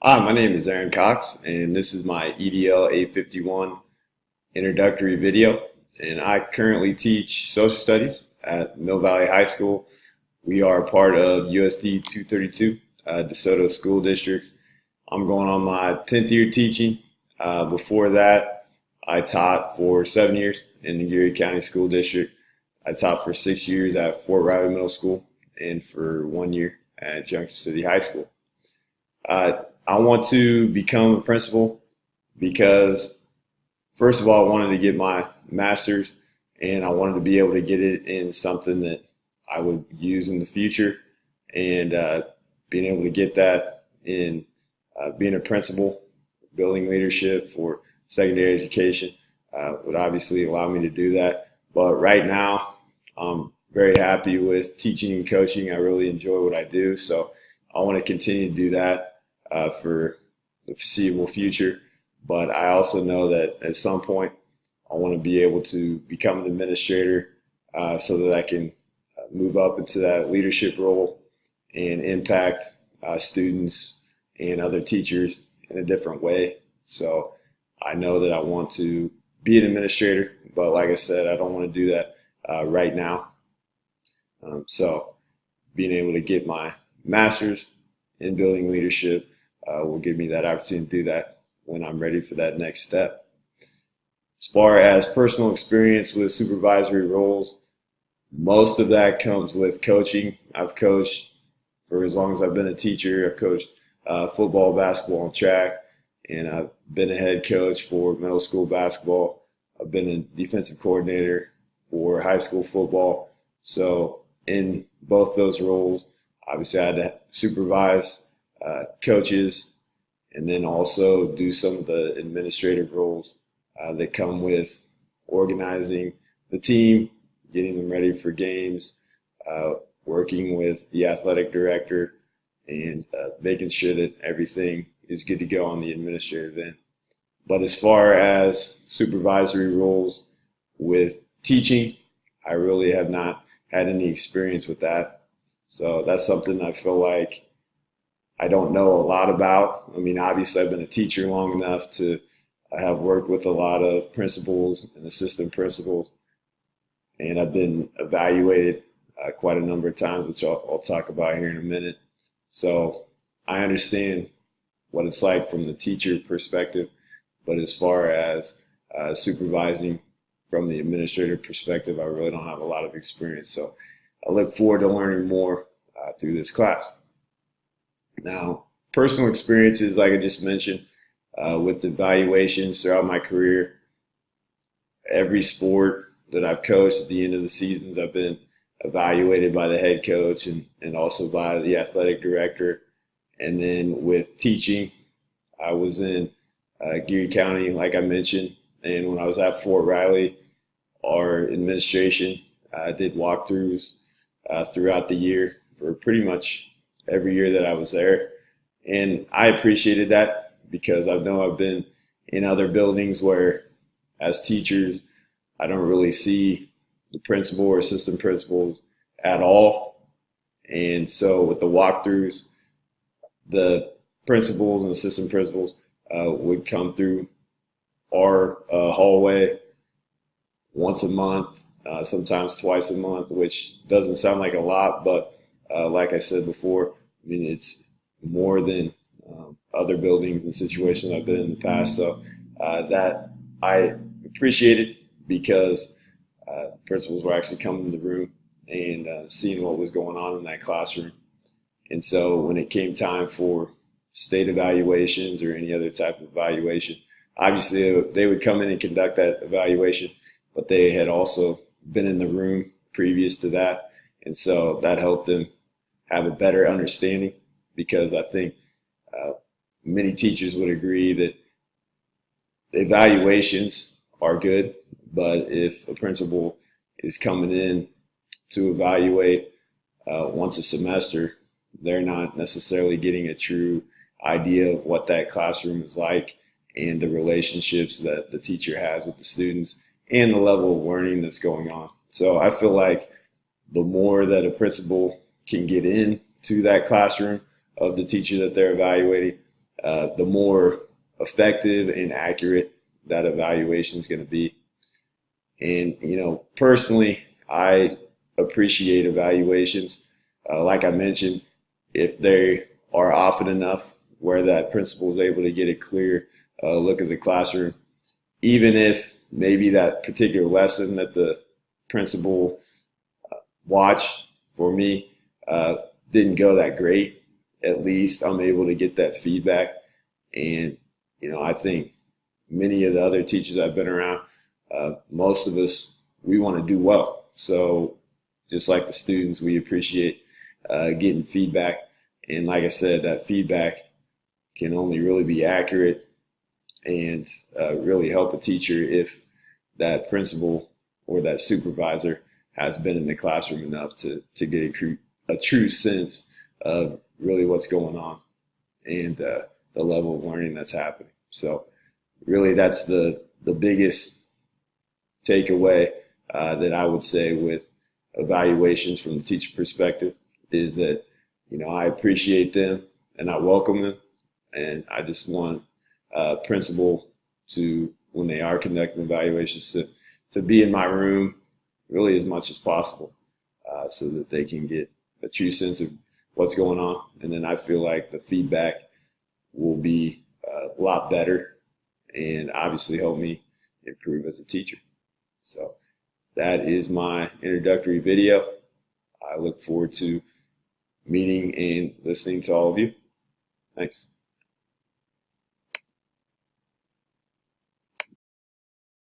Hi, my name is Aaron Cox, and this is my EDL 851 introductory video. And I currently teach social studies at Mill Valley High School. We are part of USD 232, DeSoto School Districts. I'm going on my 10th year teaching. Before that, I taught for 7 years in the Geary County School District. I taught for 6 years at Fort Riley Middle School and for 1 year at Junction City High School. I want to become a principal because, first of all, I wanted to get my master's, and I wanted to be able to get it in something that I would use in the future. And being able to get that in being a principal, building leadership for secondary education would obviously allow me to do that. But right now, I'm very happy with teaching and coaching. I really enjoy what I do, so I want to continue to do that for the foreseeable future. But I also know that at some point I want to be able to become an administrator so that I can move up into that leadership role and impact students and other teachers in a different way. So I know that I want to be an administrator, but like I said, I don't want to do that right now. So being able to get my master's in building leadership will give me that opportunity to do that when I'm ready for that next step. As far as personal experience with supervisory roles, most of that comes with coaching. I've coached for as long as I've been a teacher. I've coached football, basketball, and track, and I've been a head coach for middle school basketball. I've been a defensive coordinator for high school football. So in both those roles, obviously I had to supervise coaches and then also do some of the administrative roles that come with organizing the team, getting them ready for games, working with the athletic director, and making sure that everything is good to go on the administrative end. But as far as supervisory roles with teaching, I really have not had any experience with that. So that's something I feel like I don't know a lot about. I mean, obviously I've been a teacher long enough to have worked with a lot of principals and assistant principals, and I've been evaluated quite a number of times, which I'll talk about here in a minute. So I understand what it's like from the teacher perspective, but as far as supervising from the administrator perspective, I really don't have a lot of experience. So I look forward to learning more through this class. Now, personal experiences, like I just mentioned, with evaluations throughout my career, every sport that I've coached at the end of the seasons, I've been evaluated by the head coach and also by the athletic director. And then with teaching, I was in Geary County, like I mentioned, and when I was at Fort Riley, our administration did walkthroughs throughout the year for pretty much every year that I was there. And I appreciated that because I know I've been in other buildings where as teachers, I don't really see the principal or assistant principals at all. And so with the walkthroughs, the principals and assistant principals would come through our hallway once a month, sometimes twice a month, which doesn't sound like a lot, but like I said before, I mean, it's more than other buildings and situations I've been in the past. So that I appreciated because principals were actually coming to the room and seeing what was going on in that classroom. And so when it came time for state evaluations or any other type of evaluation, obviously they would come in and conduct that evaluation, but they had also been in the room previous to that. And so that helped them have a better understanding, because I think many teachers would agree that evaluations are good, but if a principal is coming in to evaluate once a semester, they're not necessarily getting a true idea of what that classroom is like and the relationships that the teacher has with the students and the level of learning that's going on. So I feel like the more that a principal can get into that classroom of the teacher that they're evaluating, the more effective and accurate that evaluation is going to be. And, personally, I appreciate evaluations. Like I mentioned, if they are often enough where that principal is able to get a clear look at the classroom, even if maybe that particular lesson that the principal watched for me didn't go that great, at least I'm able to get that feedback. And, I think many of the other teachers I've been around, most of us, we want to do well. So just like the students, we appreciate getting feedback. And like I said, that feedback can only really be accurate and really help a teacher if that principal or that supervisor has been in the classroom enough to get a true sense of really what's going on and the level of learning that's happening. So really that's the biggest takeaway that I would say with evaluations from the teacher perspective is that, I appreciate them and I welcome them. And I just want principal to, when they are conducting evaluations, to be in my room really as much as possible so that they can get a true sense of what's going on. And then I feel like the feedback will be a lot better and obviously help me improve as a teacher. So that is my introductory video. I look forward to meeting and listening to all of you. Thanks.